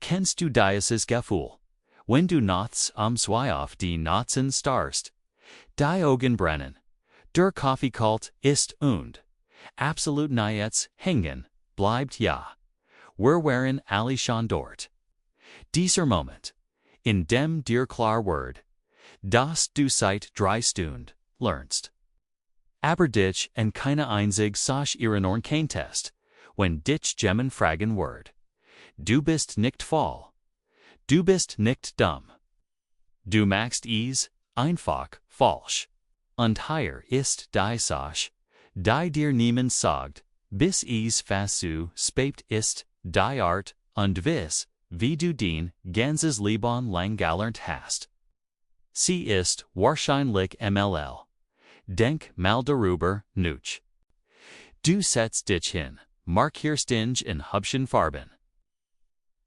Kennst du dieses Gefühl? Wenn du nachts zwei auf die Natzen starrst, die Augen brennen, der Kaffee kalt ist und absolut nichts hängen bleibt, ja. Wir waren alle schon dort. Dieser Moment, in dem dir klar wird, dass du seit 3 Stunden lernst. Aber dich en keine einzig Sache erinnern kannst, wenn dich jemand fragen wird. Du bist nicht faul. Du bist nicht dumm. Du machst es einfach falsch. Und hier ist die Sache, die dir niemand sagt, bis es fast zu spät ist, die Art und Weise, wie du den ganzes Leben lang gelernt hast. Sie ist wahrscheinlich MLL. Denk mal darüber nach. Du setzt dich hin, markierst dich in hübschen Farben.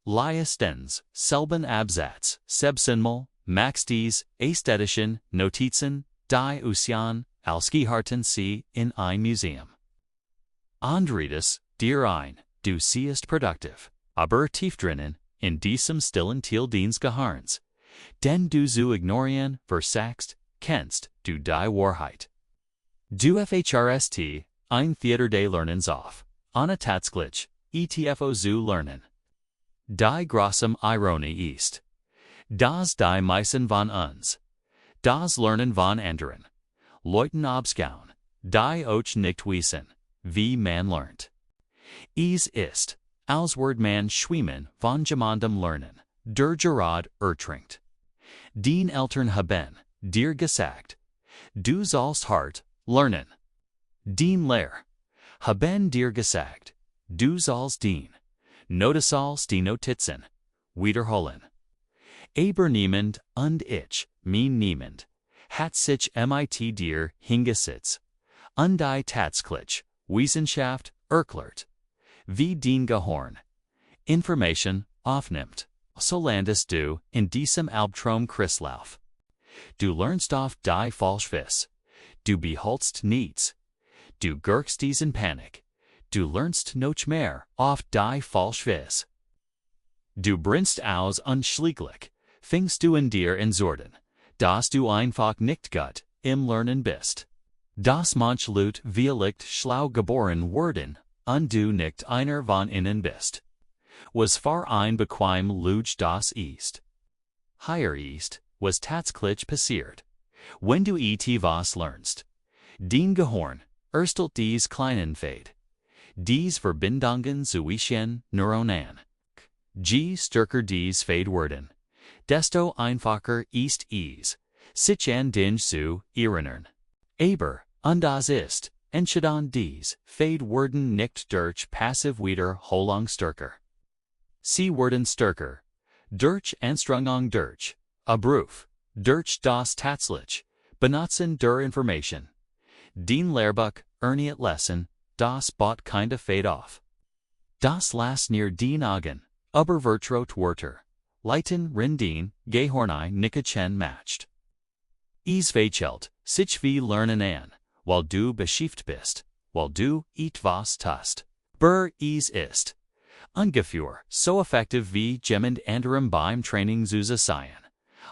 Liest ins selben Absatz, selbstmal, machst dies ästhetischen Notizen, die Aussehen als geharten sie in ein Museum. Und redest dir ein, du siehst produktiv, aber tief drinnen, in diesem stillen Teil deines Gehirns, den du zu ignorieren versagst, kennst du die Wahrheit. Du FHRST, ein Theater des Lernens auf, Anna tatsächlich, etfo zu lernen. Die große Ironie ist, dass die meisten von uns, das Lernen von anderen, Leuten abschauen, die auch nicht wissen, wie man lernt. Es ist, als würde man schwimmen von jemandem lernen, der gerade ertrinkt. Den Eltern haben dir gesagt, du sollst hart lernen. Den Lehrer haben dir gesagt, du sollst den Notisollst die Notizen wiederholen. Aber niemand und ich mein niemand hat sich mit dir hingesetzt und die tatsächlich Wissenschaft erklärt, wie den Gehirn Information aufnimmt. So landest du in diesem Albtraum-Kreislauf. Du lernst auf die falsch, du beholst nichts, du gerkst in Panik, du lernst noch mehr auf die falsch. Du brennst aus und schließlich fängst du in dir an Sorgen, dass du einfach nicht gut im Lernen bist. Dass manche Leute vielleicht schlau geboren werden und du nicht einer von ihnen bist. Was für ein bequem Luge das ist. Hier ist, was tatsächlich passiert, wenn du etwas lernst. Den Gehirn erstellt dies kleinen Fade. Dies Verbindungen zwischen Neuronen. Je stärker dies Fade werden, desto einfacher ist es, sich an den zu erinnern. Aber, und das ist, entscheidend dies Fade werden nicht durch passive Wiederholung stärker. Sie werden stärker, durch Anstrengung durch Abruf, durch das tatsächlich Benutzen der Information. Den Lehrbuch, erniet Lesson, das bot keine Fade auf. Das las near den Augen, aber vertraut Wörter, Leiten den Gehirn nicht matcht. Es fehlt, sich wie lernen an, weil du beschäftigt bist, weil du etwas tust. Es ist ungefähr so effektiv wie jemand anderem beim Training zu sein,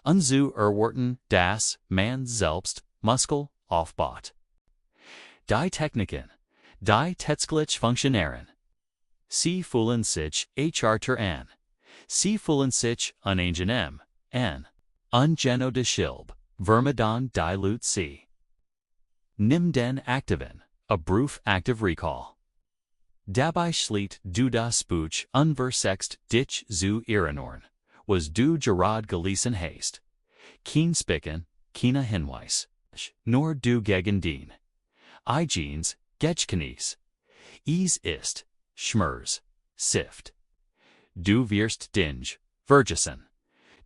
und zu erwarten, dass man selbst Muskel aufbaut. Die Techniken, die tatsächlich funktionieren. Sie fühlen sich harter an. Sie fühlen sich unangenehm an. Ungeno de Schilb, Vermidon dilute sie. Nimm den aktiven, Abruf active recall. Dabei schliet du das Buch unversext dich zu erinnern, was du gerade gelesen hast. Kein Spicken, keine Hinweis, nur du gegen den Eigens, Gedächtnis. Es ist, Schmerz, Sift. Du wirst dich vergessen.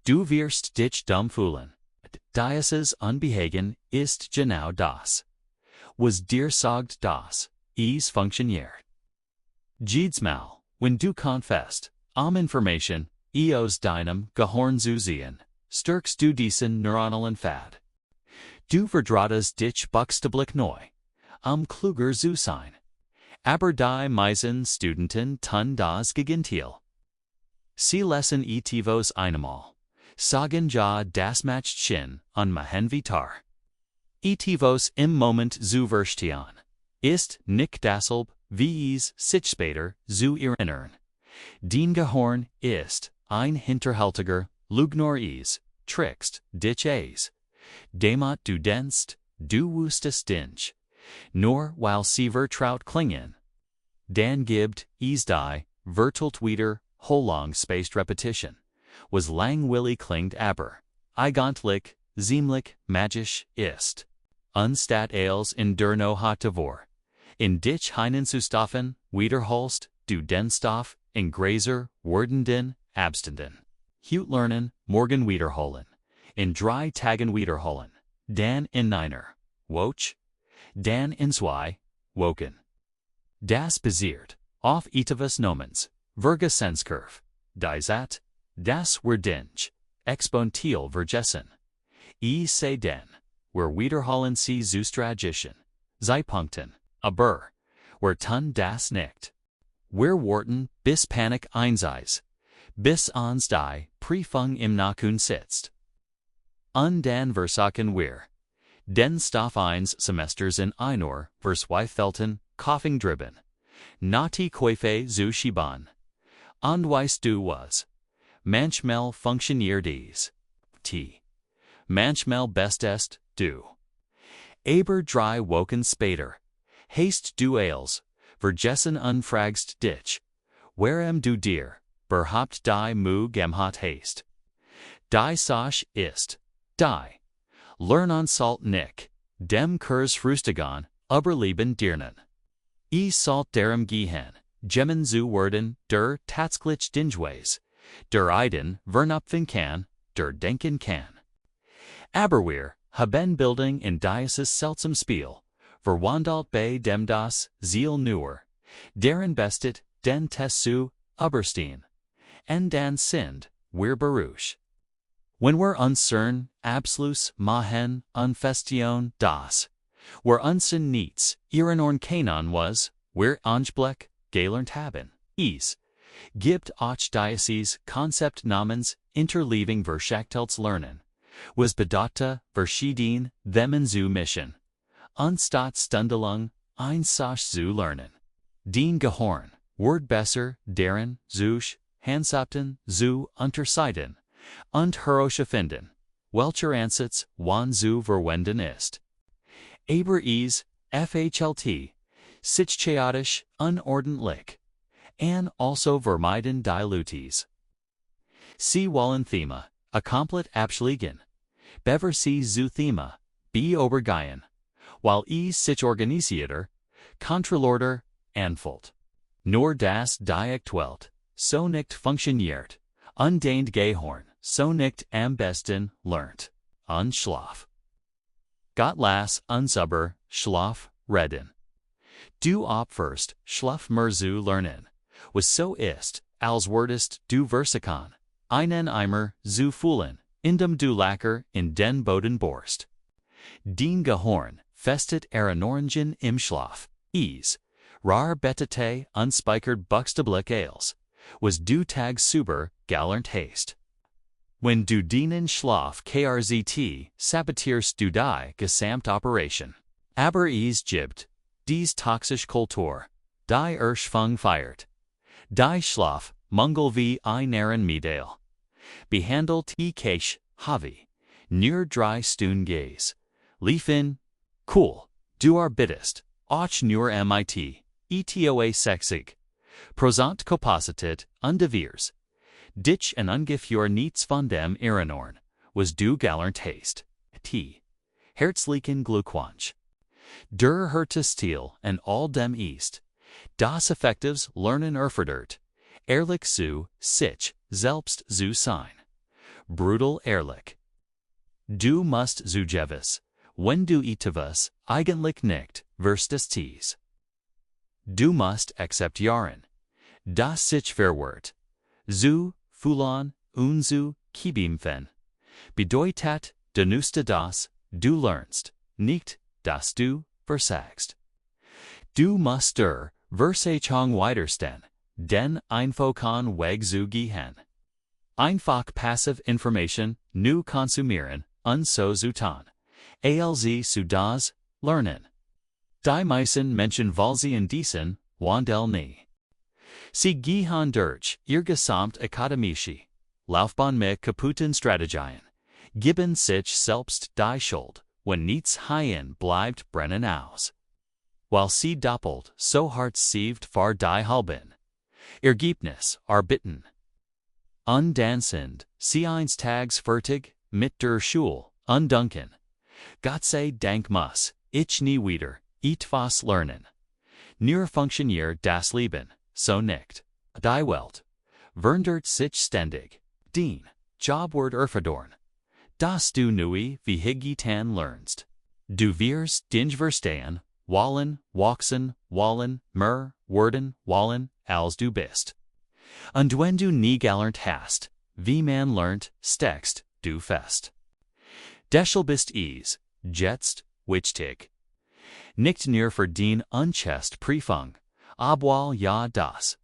Du wirst dich dumm fühlen. Dieses Unbehagen ist genau das. Was dir sagt das, es funktioniert. Jedes Mal, wenn du confessst, Information, aus deinem Gehirn zu sehen, stärkst du diesen neuronalen Pfad. Du vertrautest dich buchstäblich neu, kluger zu sein. Aber die meisten Studenten tun das Gegenteil. Sie lesen etivos einmal. Sagen ja das macht Sinn und machen vitar. Etivos im Moment zu verstehen. Ist nicht deshalb, wie es sich später zu erinnern. Den Gehirn ist ein hinterhältiger Lügner trickst dich damit du denkst, du wusstest dich. Nur weil sie vertraut klingen. Dan gibt es die vertelt wieder Hollang spaced repetition. Was langwillig klingt aber eigentlich ziemlich magisch ist. Unstat als in der Nohate vor. In dich hineinzustaffen, wiederholst du den Stoff in Gräser werdenden Abständen. Heute lernen, morgen wiederholen. In 3 Tagen wiederholen. Dan in einer Woche. Dan in 2 Wochen. Das basiert auf etwas Nomens, Vergesenskurve. Das Werdinch, exponentiell vergessen. Se den, wiederholen sie zu Strategien, Zeitpunkten, aber, tun das nicht. Warten bis Panik einseis, bis uns die Prüfung im Nacken sitzt. Und dann versagen wir. Den Stoff eines Semesters in einer verzweifelten Coughing drüben. Nati Käufe zu schieben. Und weißt du was? Manchmal funktioniert dies. Manchmal bestest du. Aber 3 Wochen später. Hast du als, vergessen und fragst dich. Warum du dir, überhaupt die Mühe gemacht hast. Die Sache ist, die. Lernen sollt nicht, dem Kurs frustigen, überleben dirnen. Sollt darum gehen, gemmen zu werden, der tatsächlich Dingweis, der Eiden vernupfen kann, der denken kann. Aber wir haben Bildung in dieses seltsam Spiel, verwandelt bei dem das Ziel nur, deren bestet den Test zu überstehen. Und dann sind wir beruhigt. Wenn wir unseren Abschluss machen und festion das, wir unseren nichts erinnern können was, wir angeblich gelernt haben. Es gibt auch dieses Konzept namens interleaving verschachteltes Lernen, was bedeutet verschieden Themen zu mischen, anstatt stundenlang ein Sach zu lernen. Den Gehirn wird besser darin sich Handschaften zu unterscheiden und herausfinden, welcher Ansatz wann zu verwenden ist. Aber es FHLT, sich chaotisch unordentlich, and also vermeiden die Lutis. Sie wollen Thema, komplett abschlägen, bever sie zu Thema, übergehen, while es sich organisierter, kontrollierter anfühlt. Nur das Dialekt so nicht funktioniert, und den Gehirn so nicht am besten lernt, und Schlaf. Gott lass uns über Schlaf reden. Du opferst Schlaf zu lernen, was so ist, als würdest du versuchen, einen Eimer zu füllen, indem du Lacker in den Boden bohrst. Den Gehirn festet Erinnerungen im Schlaf, rar betete unspeichert buchstablich als, was du tagsüber gelernt hast. Wenn du den Schlaf krzt, sabotierst du die Gesamtoperation. Aber es gibt dies toxische Kultur, die Erschwung feiert. Die Schlaf, mangel wie ein Ehrenmittel. Behandelt ich habe, nur 3 Stunden Gaze. Liefen, cool, du arbeitest, auch nur mit, etoa 60. Prosant Kapazität und Devirs. Dich en ungefähr nichts von dem erinnern, was du gelernt hast. Herzlichen Glückwunsch. Der harter Stil en all dem ist, das effektives Lernen erfordert, ehrlich zu sich selbst zu sein. Brutal ehrlich. Du musst zugewiss, wenn du etwas eigentlich nicht verstehst. Du musst akzeptieren, dass sich verwirrt. Zu fühlen und zu kämpfen bedeutet denuste das, du lernst, nicht, dass du versagst. Du musst der Versachung weiterstehen, den einfachen Weg zu gehen. Einfach passive Information, nu konsumieren, und so zutan. Alz zu das, lernen. Die meisten Menschen wollen diesen, wandel nie. Sie gehen durch ihr gesamt akademische Laufbahn mit kaputten Strategien, geben sich selbst die Schuld, wenn nichts hängen bleibt brennen aus. Weil sie doppelt so hart sieved vor die halben Ergebnis erbitten. Und dann sind sie eines Tags fertig mit der Schule, undunken. Gott sei Dank muss ich nie wieder etwas lernen. Nur funktioniert das Leben so nicht. Die Welt verandert sich ständig. Den Job wird erfordern, dass du neue Fähigkeiten lernst. Du wirst dich verstehen wollen, wachsen wollen, mehr werden wollen, als du bist. Und wenn du nie gelernt hast, wie man lernt, steckst du fest. Deshalb bist es jetzt wichtig, nicht nur für den Prüfung, obwohl ja das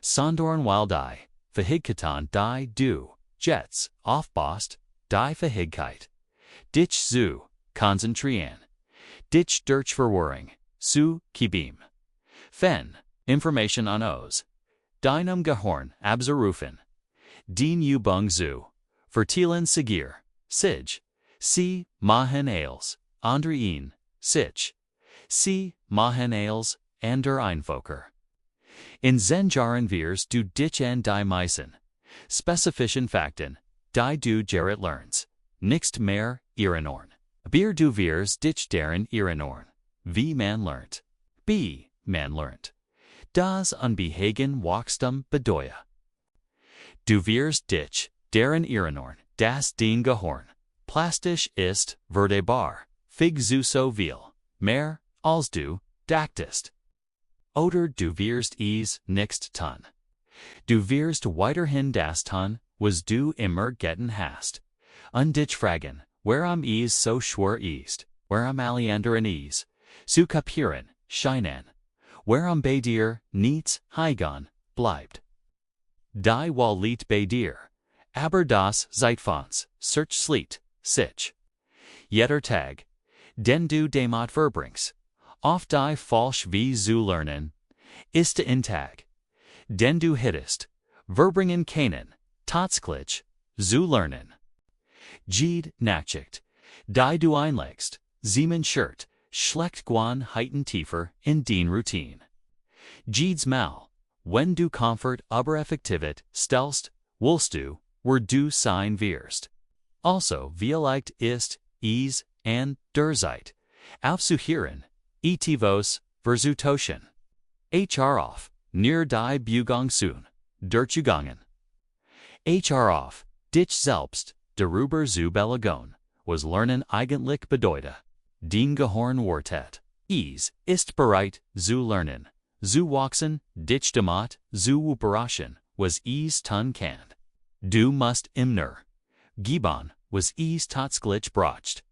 sondern weil die Fähigkeiten, die du jetzt aufbaust, die Fähigkeit, dich zu konzentrieren, dich durch Verwirrung zu kippen. Wenn Information an uns deinem Gehirn abzurufen, den Übung zu verteilen sich, sie machen als andere sich, sie machen als ander einfacher. In Jahren wirst du dich an die meisten spezifischen Fakten, die du gerät lernst, nicht mehr erinnern. Aber du wirst dich daran erinnern, wie man lernt. Wie man lernt. Das Unbehagen Wachstum bedeutet. Du wirst dich daran erinnern, dass dein Gehirn plastisch ist, verdebar, fig so viel, mehr, als du dachtest. Oder du wirst es nicht tun. Du wirst weiterhin das tun, was du immer getan hast. Und dich fragen, warum es so schwer ist, warum alle anderen es zu kapieren scheinen, warum bei dir nichts hängen bleibt. Die Wahl liegt bei dir, aber das Zeitfonds slieht sich. Jeder Tag, den du damit verbringst, auf die falsch wie zu lernen, ist ein Tag, den du hättest verbringen können, tatsächlich zu lernen. Jede Nachricht, die du einlegst, sieben Shirt, schlägt Gewohnheiten tiefer in den Routine. Jedes Mal, wenn du Komfort aber Effektivität stellst, willst du, wo du sein wirst. Also, vielleicht ist es an der Zeit, aufzuhören, etwas verzutäuschen. Auf, nur die Bewegung sun, durchgegangen. Auf, dich selbst, darüber zu belegen, was Lernen eigentlich bedeutet. Den Gehirn wartet. Es ist bereit zu lernen, zu wachsen, dich damit zu überraschen, was es tun kann. Du musst immer geben, was es tatsächlich braucht.